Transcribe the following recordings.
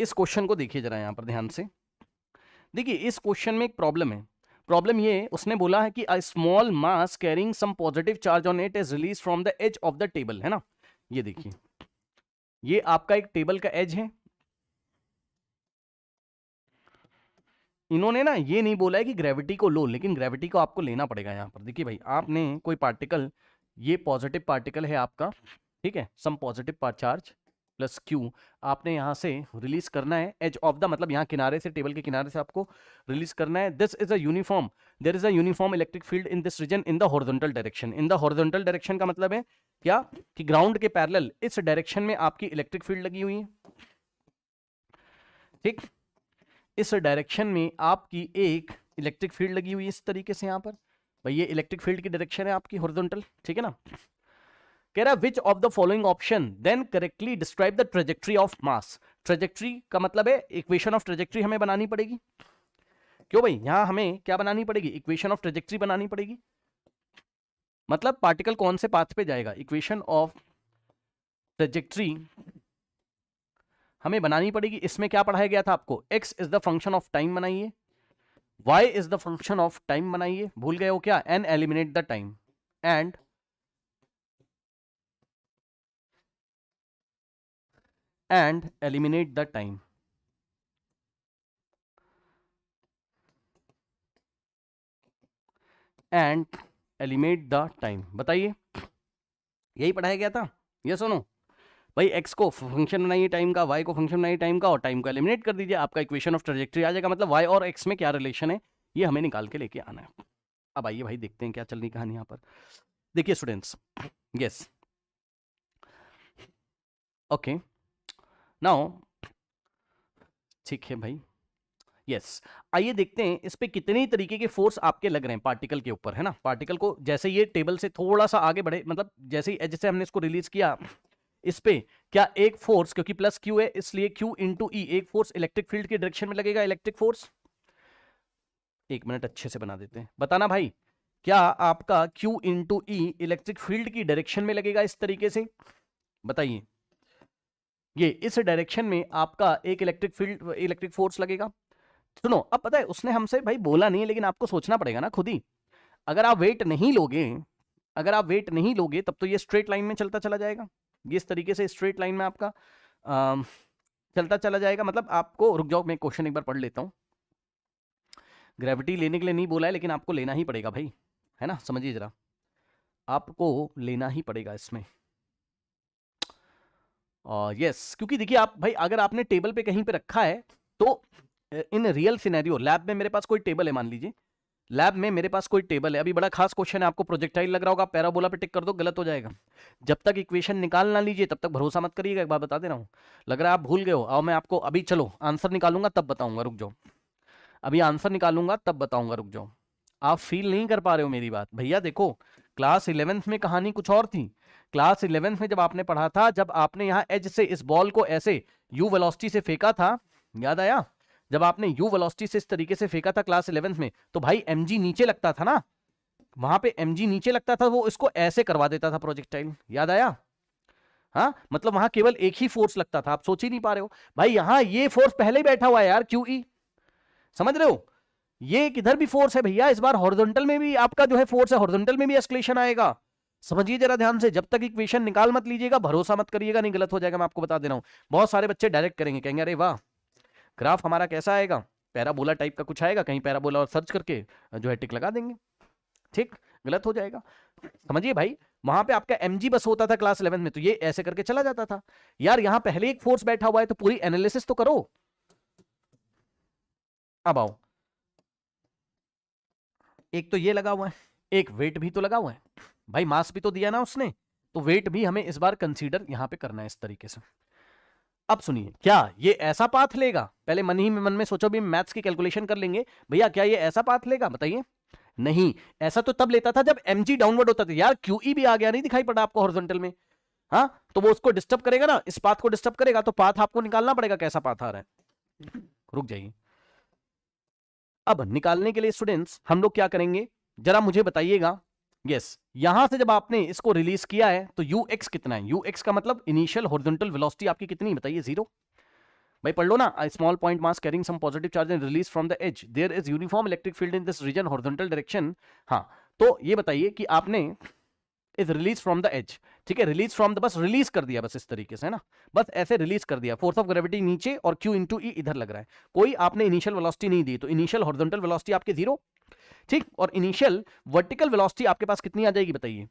इस क्वेश्चन को देखिए जरा यहां पर ध्यान से। देखिए इस क्वेश्चन में एक प्रॉब्लम है। प्रॉब्लम ये उसने बोला है कि a small mass carrying some positive charge on it is release from the edge of the table, है ना। ये देखिए ये आपका एक टेबल का एज है। इन्होंने ना ये नहीं बोला है कि ग्रेविटी को लो, लेकिन ग्रेविटी को आपको लेना पड़ेगा यहां पर। देखिए भाई आपने कोई पार्टिकल, ये पॉजिटिव पार्टिकल है आपका, ठीक है, some positive charge plus q आपने यहां से रिलीज करना है एज ऑफ द, मतलब यहां किनारे से, टेबल के किनारे से आपको रिलीज करना है। This is a uniform, there is a uniform electric field in this region in the horizontal direction. In the horizontal direction का मतलब है क्या कि ग्राउंड के पैरेलल इस डायरेक्शन में आपकी इलेक्ट्रिक फील्ड लगी हुई है, ठीक। इस डायरेक्शन में आपकी एक इलेक्ट्रिक फील्ड लगी हुई है इस तरीके से यहां पर। भाई ये इलेक्ट्रिक फील्ड की डायरेक्शन है आपकी हॉरिजॉन्टल, ठीक है ना। कह रहा which of the following option then correctly describe the trajectory of mass. Trajectory का मतलब है इक्वेशन ऑफ ट्रेजेक्ट्री हमें बनानी पड़ेगी। क्यों भाई यहां हमें क्या बनानी पड़ेगी, इक्वेशन ऑफ ट्रेजेक्ट्री बनानी पड़ेगी। मतलब पार्टिकल कौन से पाथ पे जाएगा, इक्वेशन ऑफ ट्रेजेक्ट्री हमें बनानी पड़ेगी। इसमें क्या पढ़ाया गया था आपको, x is the function of time बनाइए, y is the function of time बनाइए, भूल गए हो क्या, and eliminate the time and eliminate the time. And eliminate the time, बताइए यही पढ़ाया गया था। ये सुनो भाई, x को फंक्शन बनाइए टाइम का, y को फंक्शन बनाइए टाइम का, और टाइम को एलिमिनेट कर दीजिए, आपका इक्वेशन ऑफ ट्रेजेक्ट्री आ जाएगा। मतलब y और x में क्या रिलेशन है ये हमें निकाल के लेके आना है। अब आइए भाई देखते हैं क्या चल रही कहानी यहाँ पर। देखिए स्टूडेंट्स, यस, ओके, नाउ ठीक है भाई, यस। आइए देखते हैं इस पे कितने तरीके के फोर्स आपके लग रहे हैं पार्टिकल के ऊपर, है ना। पार्टिकल को जैसे ये टेबल से थोड़ा सा आगे बढ़े, मतलब जैसे ही एज से हमने इसको रिलीज किया, इस पे क्या एक फोर्स, क्योंकि प्लस क्यू है इसलिए क्यू इंटू ई, एक फोर्स इलेक्ट्रिक फील्ड की डायरेक्शन में लगेगा, इलेक्ट्रिक फोर्स। एक मिनट अच्छे से बना देते हैं, बताना भाई क्या आपका क्यू इंटू ई इलेक्ट्रिक फील्ड की डायरेक्शन में लगेगा इस तरीके से, बताइए। ये इस डायरेक्शन में आपका एक इलेक्ट्रिक फील्ड, इलेक्ट्रिक फोर्स लगेगा। सुनो अब पता है उसने हमसे भाई बोला नहीं है, लेकिन आपको सोचना पड़ेगा ना खुद ही। अगर आप वेट नहीं लोगे, अगर आप वेट नहीं लोगे तब तो ये स्ट्रेट लाइन में चलता चला जाएगा, ये इस तरीके से स्ट्रेट लाइन में आपका चलता चला जाएगा। मतलब आपको, रुक जाओ मैं क्वेश्चन एक बार पढ़ लेता हूं। ग्रेविटी लेने के लिए नहीं बोला है, लेकिन आपको लेना ही पड़ेगा भाई, है ना, समझिए जरा, आपको लेना ही पड़ेगा इसमें। यस, क्योंकि देखिए आप भाई अगर आपने टेबल पे कहीं पे रखा है तो इन रियल सिनेरियो, लैब में मेरे पास कोई टेबल है, मान लीजिए लैब में मेरे पास कोई टेबल है, अभी बड़ा खास क्वेश्चन है, आपको प्रोजेक्टाइल लग रहा होगा, पैराबोला पे टिक कर दो, गलत हो जाएगा। जब तक इक्वेशन निकाल ना लीजिए तब तक भरोसा मत करिएगा, एक बात बता दे रहा हूं। लग रहा है आप भूल गए हो, आओ मैं आपको अभी, चलो आंसर निकालूंगा तब बताऊंगा, रुक जाओ, अभी आंसर निकालूंगा तब बताऊंगा, रुक जाओ। आप फील नहीं कर पा रहे हो मेरी बात भैया। देखो क्लास 11th में कहानी कुछ और थी। क्लास 11th में जब आपने पढ़ा था, जब आपने यहाँ एज से इस बॉल को ऐसे यू वेलोसिटी से फेंका था, याद आया, जब आपने यू वेलोसिटी से इस तरीके से फेंका था क्लास 11th में, तो भाई mg नीचे लगता था ना, वहां पे mg नीचे लगता था, वो इसको ऐसे करवा देता था प्रोजेक्टाइल, याद आया। हाँ मतलब वहां केवल एक ही फोर्स लगता था, आप सोच ही नहीं पा रहे हो भाई, यहां ये फोर्स पहले ही बैठा हुआ है यार, QE, समझ रहे हो। ये किधर भी फोर्स है भैया, इस बार हॉरिजॉन्टल में भी आपका जो है फोर्स है, हॉरिजॉन्टल में भी एस्केलेशन आएगा। समझिए जरा ध्यान से, जब तक इक्वेशन निकाल मत लीजिएगा भरोसा मत करिएगा, नहीं गलत हो जाएगा, मैं आपको बता दे रहा हूं। बहुत सारे बच्चे डायरेक्ट करेंगे, कहेंगे अरे वाह ग्राफ हमारा कैसा आएगा, पैराबोला टाइप का कुछ आएगा, कहीं पैराबोला और सर्च करके जो है टिक लगा देंगे, ठीक, गलत हो जाएगा। समझिए भाई, वहां पे आपका mg बस होता था क्लास 11 में, तो ये ऐसे करके चला जाता था यार। यहां पहले एक फोर्स बैठा हुआ है तो पूरी एनालिसिस तो करो। अब आओ, एक तो ये लगा हुआ है, एक वेट भी तो लगा हुआ है भाई, मास भी तो दिया ना उसने, तो वेट भी हमें इस बार कंसीडर यहां पे करना है इस तरीके से। अब सुनिए, क्या ये ऐसा पाथ लेगा, पहले मन ही में मन में सोचो, भी मैथ्स की कैलकुलेशन कर लेंगे भैया, क्या ये ऐसा पाथ लेगा, बताइए। नहीं, ऐसा तो तब लेता था जब mg डाउनवर्ड होता था यार, QE भी आ गया, नहीं दिखाई पड़ा आपको हॉरिजॉन्टल में, हाँ तो वो उसको डिस्टर्ब करेगा ना, इस पाथ को डिस्टर्ब करेगा, तो पाथ आपको निकालना पड़ेगा कैसा पाथ आ रहा है। रुक जाइए, अब निकालने के लिए स्टूडेंट्स हम लोग क्या करेंगे, जरा मुझे बताइएगा। यस, यहां से जब आपने इसको रिलीज किया है तो ux कितना है, ux का मतलब इनिशियल हॉरिजॉन्टल वेलोसिटी आपकी कितनी, बताइए, 0। भाई पढ़ लो ना, small point mass carrying some positive charge and release from the edge, there is uniform electric field in this region horizontal direction. हाँ, तो ये बताइए कि आपने is release from the edge, ठीक है, रिलीज फ्रॉम द, बस रिलीज कर दिया, बस इस तरीके से, है ना, बस ऐसे रिलीज कर दिया, फोर्स ऑफ ग्रेविटी नीचे और Q इंटू ई इधर लग रहा है, कोई आपने इनिशियल वेलोसिटी नहीं दी, तो इनिशियल हॉरिजॉन्टल वेलोसिटी आपके 0, ठीक, और इनिशियल वर्टिकल वेलोसिटी आपके पास कितनी आ जाएगी बताइए,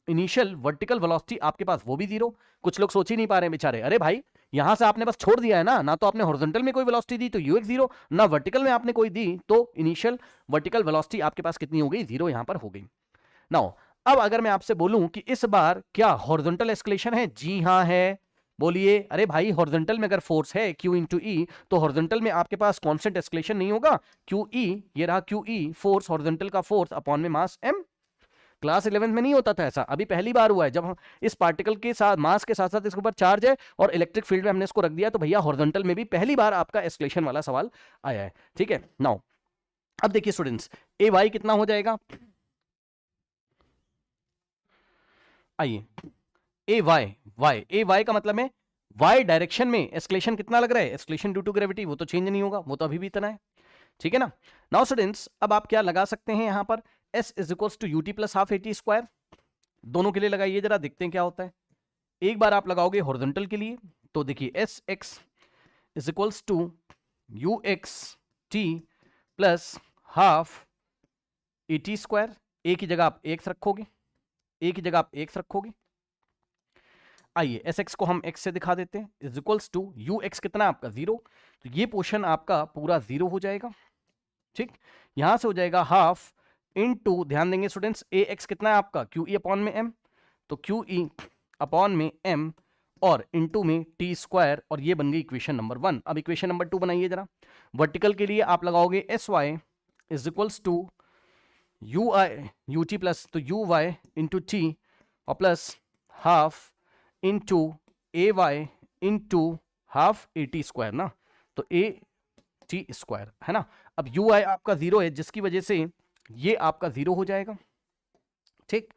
इनिशियल वर्टिकल वेलोसिटी आपके पास वो भी 0। कुछ लोग सोच ही नहीं पा रहे हैं बेचारे, अरे भाई यहां से आपने बस छोड़ दिया है ना तो आपने हॉरिजॉन्टल में कोई वेलोसिटी दी तो ux 0, ना वर्टिकल में आपने कोई दी, तो इनिशियल वर्टिकल वेलोसिटी आपके पास कितनी हो गई, 0 यहां पर हो गई। नाउ अब अगर मैं आपसे बोलूं कि इस बार क्या हॉरिजॉन्टल एस्केलेशन है, जी हां है, बोलिए। अरे भाई हॉरिजॉन्टल में अगर फोर्स है Q इंटू ई, तो हॉरिजॉन्टल में आपके पास कांस्टेंट एस्केलेशन नहीं होगा, QE, ये रहा QE, फोर्स हॉरिजॉन्टल का फोर्स अपॉन में मास m। क्लास 11 में नहीं होता था ऐसा, अभी पहली बार हुआ है जब हम इस पार्टिकल के साथ मास के साथ साथ इसके ऊपर चार्ज है और इलेक्ट्रिक फील्ड में हमने इसको रख दिया, तो भैया हॉरिजॉन्टल में भी पहली बार आपका एस्केलेशन वाला सवाल आया है, ठीक है। नाउ अब देखिए स्टूडेंट्स, ए वाई कितना हो जाएगा, आइए ए वाई का मतलब है वाई डायरेक्शन में एस्केलेशन कितना लग रहा है, एस्केलेशन ड्यू टू ग्रेविटी, वो तो चेंज नहीं होगा, वो तो अभी भी इतना है, ठीक है ना। नाउ स्टूडेंट्स अब आप क्या लगा सकते हैं यहां पर, s is equals to ut plus half at square, दोनों के लिए लगाइए जरा, देखते हैं क्या होता है। एक बार आप लगाओगे हॉरिजॉन्टल के लिए, तो देखिए S X is equals to you X T plus half A T square, A की जगह आप एक्स रखोगे, ए की जगह आप एक्स रखोगे, आइए एस एक्स को हम एक्स से दिखा देते हैं, is equals to you x कितना आपका 0, तो ये पोर्शन आपका पूरा 0 हो जाएगा, ठीक, यहां से हो जाएगा हाफ इनटू, ध्यान देंगे स्टूडेंट्स, ए एक्स कितना है आपका QE अपॉन में m, तो QE अपॉन में m और इनटू में टी स्क्वायर, और ये बन गई इक्वेशन नंबर 1। अब इक्वेशन नंबर 2 बनाइए जरा, वर्टिकल के लिए आप लगाओगे SY is equals to UT plus, तो UY इंटू टी और plus half into AY into half AT square ना, तो AT स्क्वायर है ना। अब UI आपका 0 है जिसकी वजह से ये आपका 0 हो जाएगा, ठीक,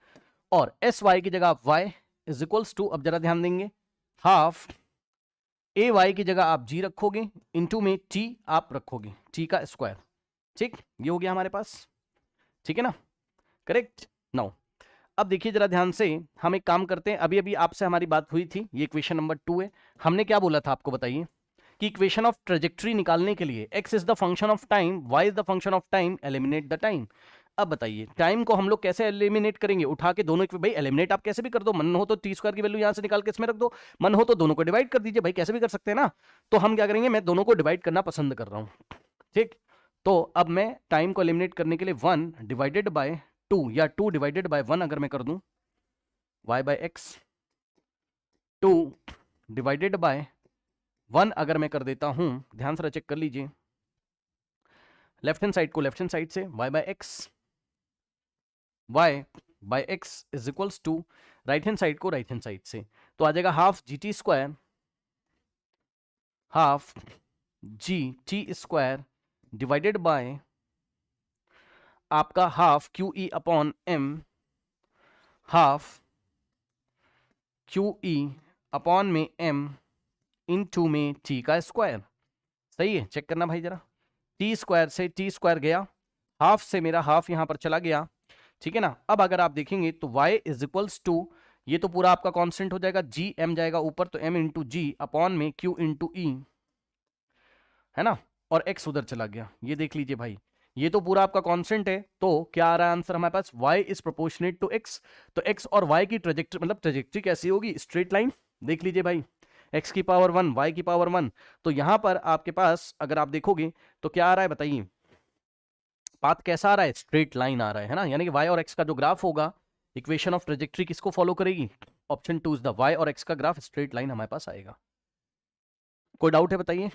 और SY की जगह आप Y इज इक्वल्स टू, अब जरा ध्यान देंगे, हाफ AY की जगह आप G रखोगे, इनटू में T आप रखोगे, T का स्क्वायर, ठीक, ये हो गया हमारे पास, ठीक है ना, करेक्ट। नाउ अब देखिए जरा ध्यान से, हम एक काम करते हैं, अभी अभी आपसे हमारी बात हुई थी, ये इक्वेशन नंबर 2 है, हमने क्या बोला था आपको बताइए, कि इक्वेशन ऑफ ट्रेजेक्टरी निकालने के लिए x is the function of time, y is the function of time, eliminate the time. अब बताइए टाइम को हम लोग कैसे एलिमिनेट करेंगे, उठा के दोनों, भाई एलिमिनेट आप कैसे भी कर दो, मन हो तो टी स्क्वायर की वैल्यू यहां से निकाल के इसमें रख दो, मन हो तो दोनों को डिवाइड कर दीजिए, भाई कैसे भी कर सकते हैं ना। तो हम क्या करेंगे, मैं दोनों को डिवाइड करना पसंद कर रहा हूं, ठीक, तो अब मैं टाइम को एलिमिनेट करने के लिए 1 डिवाइडेड बाय 2 या 2 डिवाइडेड बाय 1 अगर मैं कर दूं, y by x, 2 divided by 1 अगर मैं कर देता हूं, ध्यान से चेक कर लीजिए, लेफ्ट हैंड साइड को लेफ्ट हैंड साइड से, y by X is equals to right hand side को राइट हैंड साइड से, तो आ जाएगा half GT square, half GT square divided by आपका half QE upon m, half QE upon में m into में t का स्क्वायर, सही है, चेक करना भाई जरा, t स्क्वायर से t स्क्वायर गया, हाफ से मेरा हाफ यहां पर चला गया, ठीक है ना। अब अगर आप देखेंगे तो y इज इक्वल्स टू, ये तो पूरा आपका कांस्टेंट हो जाएगा, g m जाएगा ऊपर, तो m इंटू जी अपॉन में q इंटू ई, है ना, और x उधर चला गया, ये देख लीजिए भाई, ये तो पूरा आपका कांस्टेंट है, तो क्या आ रहा है आंसर हमारे पास, y is proportionate to x, तो x और y की ट्रेजेक्टरी, मतलब ट्रेजेक्टरी कैसी होगी, स्ट्रेट लाइन, देख लीजिए भाई, x की पावर 1 y की पावर 1, तो यहां पर आपके पास अगर आप देखोगे तो क्या आ रहा है बताइए, पाथ कैसा आ रहा है, स्ट्रेट लाइन आ रहा है ना, यानी कि y और x का जो ग्राफ होगा, इक्वेशन ऑफ ट्रेजेक्टरी किसको फॉलो करेगी, ऑप्शन 2 इज द y और x का ग्राफ स्ट्रेट लाइन हमारे पास आएगा। कोई डाउट है बताइए,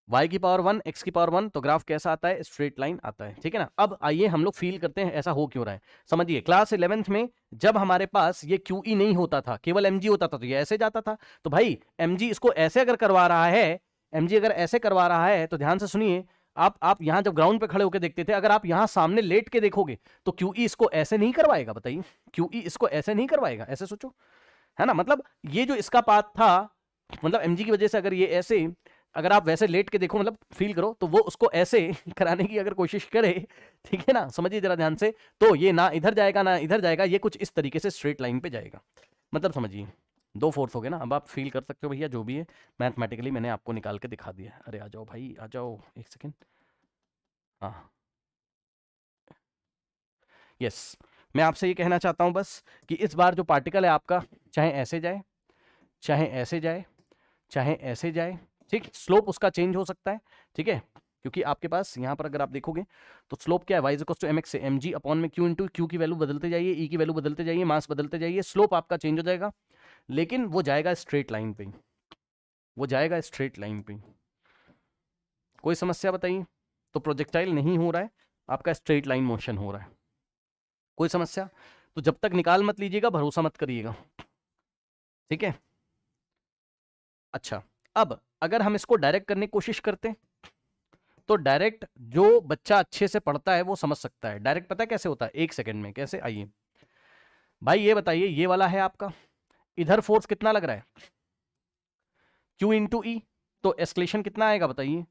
y की पावर 1 x की पावर 1, तो ग्राफ कैसा आता है, स्ट्रेट लाइन आता है, ठीक है ना। अब आइए हम लोग फील करते हैं ऐसा हो क्यों रहा है, समझिए, क्लास 11th में जब हमारे पास ये QE नहीं होता था, केवल mg होता था, तो ये ऐसे जाता था, तो भाई mg इसको ऐसे अगर करवा रहा है, mg अगर ऐसे करवा रहा है, तो ध्यान से सुनिए, आप यहां जब ग्राउंड पे खड़े होकर देखते थे, अगर आप यहां सामने लेट के देखोगे तो QE इसको ऐसे नहीं करवाएगा, बताइए, QE इसको ऐसे नहीं करवाएगा, ऐसे सोचो, है ना, मतलब ये जो इसका पाथ था मतलब mg की वजह से अगर ये ऐसे, अगर आप वैसे लेट के देखो, मतलब फील करो, तो वो उसको ऐसे कराने की अगर कोशिश करे, ठीक है ना, समझिए जरा ध्यान से, तो ये ना इधर जाएगा ना इधर जाएगा, ये कुछ इस तरीके से स्ट्रेट लाइन पे जाएगा। मतलब समझिए, 2 फोर्स हो गए ना। अब आप फील कर सकते हो भैया, जो भी है मैथमेटिकली मैंने आपको निकाल के दिखा दिया है। अरे आ जाओ भाई, आ जाओ, एक सेकेंड। हाँ, यस, मैं आपसे ये कहना चाहता हूं बस कि इस बार जो पार्टिकल है आपका, चाहे ऐसे जाए, चाहे ऐसे जाए, चाहे ऐसे जाए, ठीक, स्लोप उसका चेंज हो सकता है, ठीक है, क्योंकि आपके पास यहाँ पर अगर आप देखोगे तो स्लोप क्या है, y is equal to m x से एम जी अपॉन में क्यू इंटू, क्यू की वैल्यू बदलते जाइए, ई की वैल्यू बदलते जाइए, मास बदलते जाइए, स्लोप आपका चेंज हो जाएगा, लेकिन वो जाएगा स्ट्रेट लाइन पे, वो जाएगा स्ट्रेट लाइन पे। कोई समस्या बताइए? तो प्रोजेक्टाइल नहीं हो रहा है आपका, स्ट्रेट लाइन मोशन हो रहा है। कोई समस्या? तो जब तक निकाल मत लीजिएगा, भरोसा मत करिएगा, ठीक है। अच्छा, अब अगर हम इसको डायरेक्ट करने की कोशिश करते हैं, तो डायरेक्ट जो बच्चा अच्छे से पढ़ता है वो समझ सकता है। डायरेक्ट पता है कैसे होता है? 1 सेकंड में कैसे, आइए भाई ये बताइए, ये वाला है आपका, इधर फोर्स कितना लग रहा है? Q इंटू ई, तो एस्केलेशन कितना आएगा बताइए?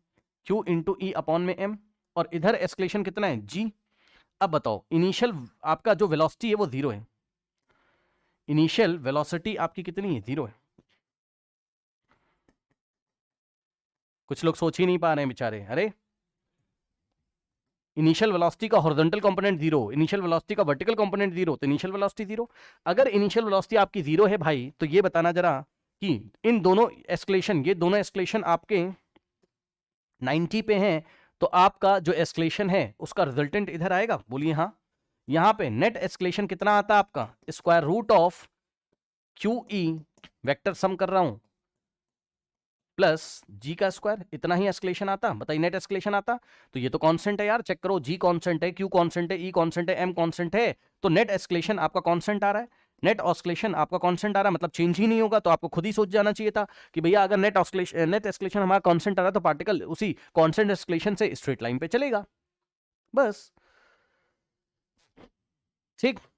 Q इंटू ई अपॉन में m, और इधर एस्केलेशन कितना है? G। अब बताओ, इनिशियल आपका जो वेलोसिटी है वो 0 है, इनिशियल वेलोसिटी आपकी कितनी है? 0 है। कुछ लोग सोच ही नहीं पा रहे हैं बेचारे। अरे, इनिशियल वेलोसिटी का हॉरिजॉन्टल कंपोनेंट 0, इनिशियल वेलोसिटी का वर्टिकल कंपोनेंट 0, तो इनिशियल वेलोसिटी 0। अगर इनिशियल वेलोसिटी आपकी 0 है भाई, तो ये बताना जरा कि इन दोनों एस्केलेशन, ये दोनों एस्केलेशन आपके 90 पे हैं, तो आपका जो एस्केलेशन है उसका रिजल्टेंट इधर आएगा? बोलिए हाँ। यहां पे नेट एस्केलेशन कितना आता है आपका? Square root of q e, vector sum कर रहा हूं, प्लस जी का स्क्वायर, इतना ही एस्केलेशन आता। बताइए नेट एस्केलेशन आता। तो ये तो कांस्टेंट है यार, चेक करो, जी कांस्टेंट है, क्यू कांस्टेंट है, ई कांस्टेंट है, एम कांस्टेंट है, तो नेट एस्केलेशन आपका कांस्टेंट आ रहा है। नेट ऑस्किलेशन आपका कांस्टेंट आ रहा है, मतलब चेंज ही नहीं होगा। तो आपको खुद ही सोच जाना चाहिए था कि भैया अगर नेट एस्केलेशन हमारा कांस्टेंट आ रहा है, तो पार्टिकल उसी कांस्टेंट एस्केलेशन से स्ट्रेट लाइन पे चलेगा, बस। ठीक,